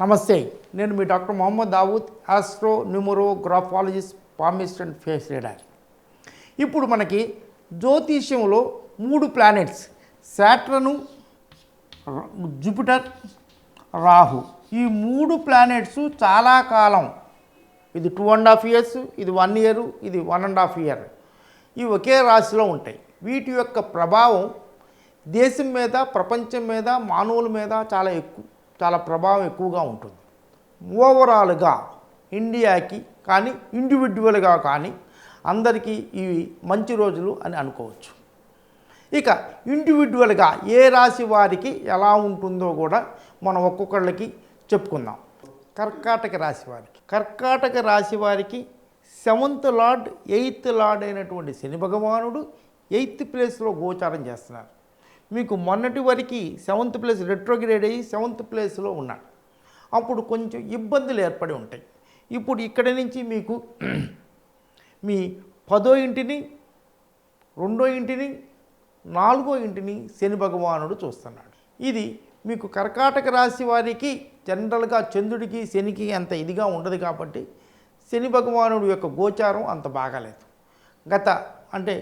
నమస్తే, నేను మీ doctor Mohammed Dawood, astro numerographologist, palmist and face reader. ఇప్పుడు మనకి జ్యోతిష్యంలో 3 ప్లానెట్స్ శాటర్న్, జూపిటర్, రాహు, ఈ 3 ప్లానెట్స్ చాలా కాలం, ఇది 2.5 years, ఇది 1 year, ఇది 1.5 year, ఇవి ఒకే రాశిలో ఉంటాయి. వీటి యొక్క ప్రభావం దేశం మీద, ప్రపంచం మీద, మానవుల మీద చాలా ప్రభావం ఎక్కువగా ఉంటుంది. ఓవరాల్గా ఇండియాకి కానీ ఇండివిజువల్గా కానీ అందరికీ ఇవి మంచి రోజులు అని అనుకోవచ్చు. ఇక ఇండివిజువల్గా ఏ రాశి వారికి ఎలా ఉంటుందో కూడా మనం ఒక్కొక్కళ్ళకి చెప్పుకుందాం. కర్కాటక రాశి వారికి 7th లార్డ్ 8th లార్డ్ అయినటువంటి శని భగవానుడు 8th ప్లేస్లో గోచారం చేస్తున్నారు. మీకు మొన్నటి వరకు 7th ప్లేస్ రెట్రోగ్రేడ్ అయ్యి 7th ప్లేస్లో ఉన్నాడు. అప్పుడు కొంచెం ఇబ్బందులు ఏర్పడి ఉంటాయి. ఇప్పుడు ఇక్కడి నుంచి మీకు మీ 10వ ఇంటిని, 2వ ఇంటిని, 4వ ఇంటిని శని భగవానుడు చూస్తున్నాడు. ఇది మీకు కర్కాటక రాశి వారికి జనరల్గా చంద్రుడికి శనికి అంత ఇదిగా ఉండదు కాబట్టి శని భగవానుడు యొక్క గోచారం అంత బాగాలేదు. అంటే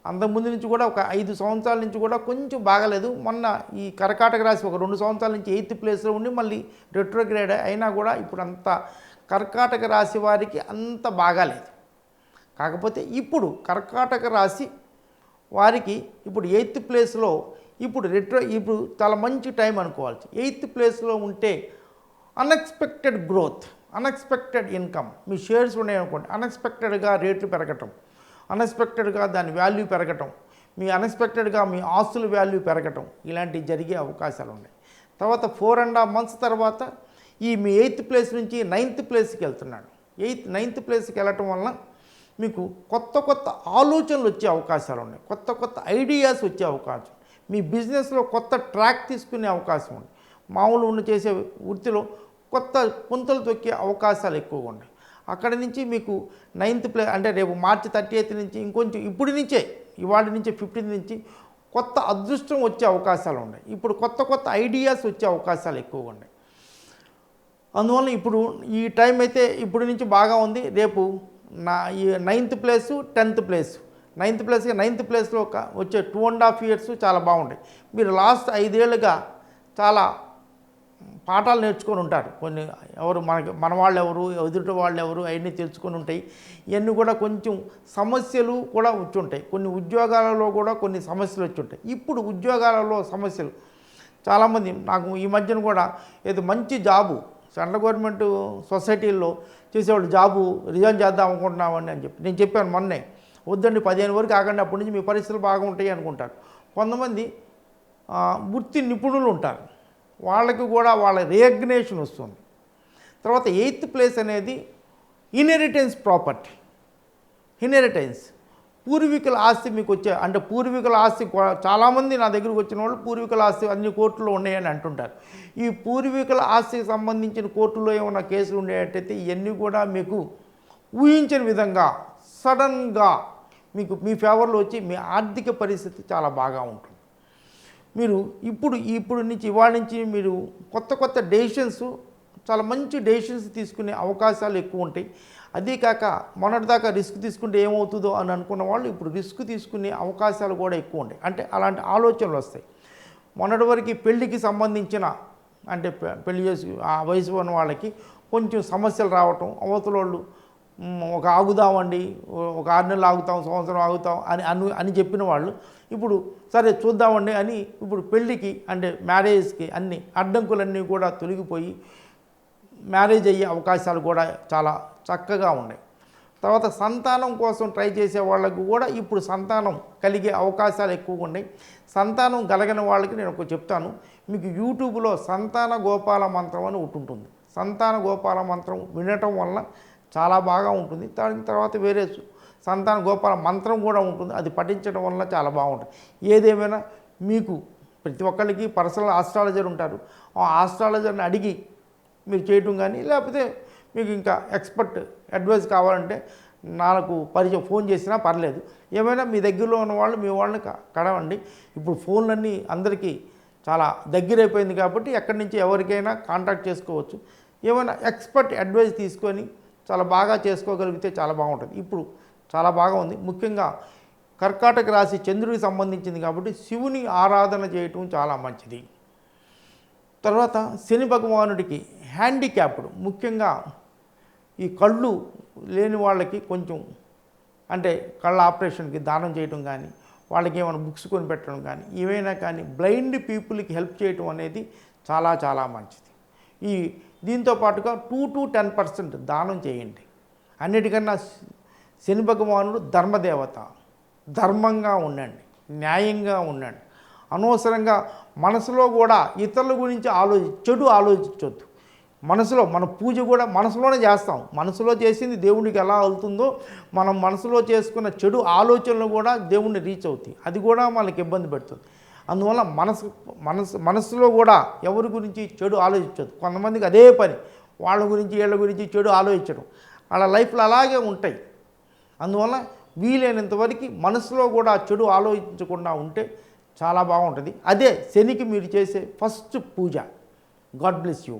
అంతకుముందు నుంచి కూడా ఒక 5 సంవత్సరాల నుంచి కూడా కొంచెం బాగలేదు. మొన్న ఈ కర్కాటక రాశి ఒక 2 సంవత్సరాల నుంచి 8th ప్లేస్లో ఉండి మళ్ళీ రెట్రోగ్రేడ్ అయినా కూడా ఇప్పుడు అంత కర్కాటక రాశి వారికి అంత బాగాలేదు. కాకపోతే ఇప్పుడు కర్కాటక రాశి వారికి ఇప్పుడు 8th ప్లేస్లో ఇప్పుడు చాలా మంచి టైం అనుకోవాలి. 8th ప్లేస్లో ఉంటే అన్ఎక్స్పెక్టెడ్ గ్రోత్, అన్ఎక్స్పెక్టెడ్ ఇన్కమ్, మీ షేర్స్ ఉన్నాయనుకోండి, అన్ఎక్స్పెక్టెడ్గా రేట్లు పెరగటం, అన్ఎక్స్పెక్టెడ్గా దాని వాల్యూ పెరగటం, అన్ఎక్స్పెక్టెడ్గా మీ ఆస్తుల వాల్యూ పెరగటం, ఇలాంటివి జరిగే అవకాశాలు ఉన్నాయి. తర్వాత 4.5 months తర్వాత మీ 8th ప్లేస్ నుంచి 9th ప్లేస్కి వెళ్తున్నాడు. 9th ప్లేస్కి వెళ్ళటం వలన మీకు కొత్త ఆలోచనలు వచ్చే అవకాశాలు ఉన్నాయి, కొత్త ఐడియాస్ వచ్చే అవకాశం, మీ బిజినెస్లో కొత్త ట్రాక్ తీసుకునే అవకాశం ఉంది. మామూలు చేసే వృత్తిలో కొత్త పుంతలు తొక్కే అవకాశాలు ఎక్కువగా ఉన్నాయి. అక్కడి నుంచి మీకు 9th ప్లేస్ అంటే రేపు మార్చి 30th నుంచి ఇంకొంచెం ఇవాళ నుంచి 15th నుంచి కొత్త అదృష్టం వచ్చే అవకాశాలు ఉన్నాయి. ఇప్పుడు కొత్త ఐడియాస్ వచ్చే అవకాశాలు ఎక్కువగా ఉన్నాయి. అందువల్ల ఇప్పుడు ఈ టైం అయితే ఇప్పుడు నుంచి బాగా ఉంది. రేపు ఈ 9th place 10th place, 9th ప్లేస్లో వచ్చే 2.5 years చాలా బాగుంటాయి. మీరు లాస్ట్ 5 ఏళ్ళుగా చాలా పాఠాలు నేర్చుకొని ఉంటారు. కొన్ని మన వాళ్ళు ఎవరు, ఎదుటి వాళ్ళు ఎవరు, అవన్నీ తెలుసుకొని ఉంటాయి. ఇవన్నీ కూడా కొంచెం సమస్యలు కూడా వచ్చి ఉంటాయి. కొన్ని ఉద్యోగాలలో కూడా కొన్ని సమస్యలు వచ్చి ఉంటాయి. ఇప్పుడు ఉద్యోగాలలో సమస్యలు చాలామంది నాకు ఈ మధ్యన కూడా ఏదో మంచి జాబు సెంట్రల్ గవర్నమెంట్ సొసైటీల్లో చేసేవాళ్ళు జాబు రిజైన్ చేద్దాం అనుకుంటున్నామని నేను చెప్పాను మొన్నే. వద్దండి, 15 వరకు ఆగండి, అప్పటి నుంచి మీ పరిస్థితులు బాగుంటాయి అనుకుంటారు. కొంతమంది వృత్తి నిపుణులు ఉంటారు, వాళ్ళకి కూడా వాళ్ళ రికగ్నిషన్ వస్తుంది. తర్వాత 8th ప్లేస్ అనేది ఇన్హెరిటెన్స్ ప్రాపర్టీ, పూర్వీకుల ఆస్తి మీకు వచ్చే, అంటే పూర్వీకుల ఆస్తి చాలామంది నా దగ్గరికి వచ్చిన వాళ్ళు పూర్వీకుల ఆస్తి అన్ని కోర్టులో ఉన్నాయని అంటుంటారు. ఈ పూర్వీకుల ఆస్తికి సంబంధించిన కోర్టులో ఏమైనా కేసులు ఉండేటట్టయితే ఇవన్నీ కూడా మీకు ఊహించని విధంగా సడన్గా మీకు మీ ఫేవర్లో వచ్చి మీ ఆర్థిక పరిస్థితి చాలా బాగా ఉంటుంది. మీరు ఇప్పుడు నుంచి ఇవాళ నుంచి మీరు కొత్త డెసిషన్స్, చాలా మంచి డెసిషన్స్ తీసుకునే అవకాశాలు ఎక్కువ ఉంటాయి. అదే కాక మొన్నటిదాకా రిస్క్ తీసుకుంటే ఏమవుతుందో అని అనుకున్న వాళ్ళు ఇప్పుడు రిస్క్ తీసుకునే అవకాశాలు కూడా ఎక్కువ ఉంటాయి. అంటే అలాంటి ఆలోచనలు వస్తాయి. మొన్నటి వరకు పెళ్ళికి సంబంధించిన, అంటే పెళ్లి చేసి ఆ వయసు ఉన్న వాళ్ళకి కొంచెం సమస్యలు రావటం, అవతల వాళ్ళు ఒక ఆగుదామండి, ఒక 6 నెలలు ఆగుతాం, సంవత్సరం ఆగుతాం అని చెప్పిన వాళ్ళు ఇప్పుడు సరే చూద్దామండి అని ఇప్పుడు పెళ్ళికి, అంటే మ్యారేజ్కి అన్ని అడ్డంకులన్నీ కూడా తొలగిపోయి మ్యారేజ్ అయ్యే అవకాశాలు కూడా చాలా చక్కగా ఉన్నాయి. తర్వాత సంతానం కోసం ట్రై చేసే వాళ్ళకు కూడా ఇప్పుడు సంతానం కలిగే అవకాశాలు ఎక్కువగా ఉన్నాయి. సంతానం కలగని వాళ్ళకి నేను ఒకటి చెప్తాను, మీకు యూట్యూబ్లో సంతాన గోపాల మంత్రం అని ఒకటి ఉంటుంది. సంతాన గోపాల మంత్రం వినటం వలన చాలా బాగా ఉంటుంది. దాని తర్వాత వేరే సంతాన గోపాల మంత్రం కూడా ఉంటుంది, అది పఠించడం వల్ల చాలా బాగుంటుంది. ఏదేమైనా మీకు ప్రతి ఒక్కరికి పర్సనల్ ఆస్ట్రాలజర్ ఉంటారు, ఆ ఆస్ట్రాలజర్ని అడిగి మీరు చేయటం కానీ, లేకపోతే మీకు ఇంకా ఎక్స్పర్ట్ అడ్వైస్ కావాలంటే నాకు ఫోన్ చేసినా పర్లేదు. ఏమైనా మీ దగ్గరలో ఉన్న వాళ్ళు మీ వాళ్ళని కడవండి. ఇప్పుడు ఫోన్లన్నీ అందరికీ చాలా దగ్గరైపోయింది కాబట్టి ఎక్కడి నుంచి ఎవరికైనా కాంటాక్ట్ చేసుకోవచ్చు. ఏమైనా ఎక్స్పర్ట్ అడ్వైస్ తీసుకొని చాలా బాగా చేసుకోగలిగితే చాలా బాగుంటుంది. ఇప్పుడు చాలా బాగా ఉంది. ముఖ్యంగా కర్కాటక రాశి చంద్రుడికి సంబంధించింది కాబట్టి శివుని ఆరాధన చేయటం చాలా మంచిది. తర్వాత శని భగవానుడికి హ్యాండిక్యాప్డ్, ముఖ్యంగా ఈ కళ్ళు లేని వాళ్ళకి కొంచెం అంటే కళ్ళ ఆపరేషన్కి దానం చేయటం కానీ, వాళ్ళకి ఏమైనా బుక్స్ కొని పెట్టడం కానీ, ఏవైనా కానీ బ్లైండ్ పీపుల్కి హెల్ప్ చేయటం అనేది చాలా చాలా మంచిది. ఈ దీంతో పాటుగా 2 to 10% దానం చేయండి. అన్నిటికన్నా శని భగవానుడు ధర్మదేవత. ధర్మంగా ఉండండి, న్యాయంగా ఉండండి. అనవసరంగా మనసులో కూడా ఇతరుల గురించి చెడు ఆలోచించొద్దు. మనసులో మన పూజ కూడా మనసులోనే చేస్తాం. మనసులో చేసింది దేవుడికి ఎలా అవుతుందో మనం మనసులో చేసుకున్న చెడు ఆలోచనలు కూడా దేవుణ్ణి రీచ్ అవుతాయి. అది కూడా మనకి ఇబ్బంది పెడుతుంది. అందువల్ల మనసులో కూడా ఎవరి గురించి చెడు ఆలోచించొద్దు. కొంతమందికి అదే పని, వాళ్ళ గురించి వీళ్ళ గురించి చెడు ఆలోచించడం, వాళ్ళ లైఫ్లో అలాగే ఉంటాయి. అందువల్ల వీలైనంత వరకు మనసులో కూడా చెడు ఆలోచించకుండా ఉంటే చాలా బాగుంటుంది. అదే శనికి మీరు చేసే ఫస్ట్ పూజ. God bless you.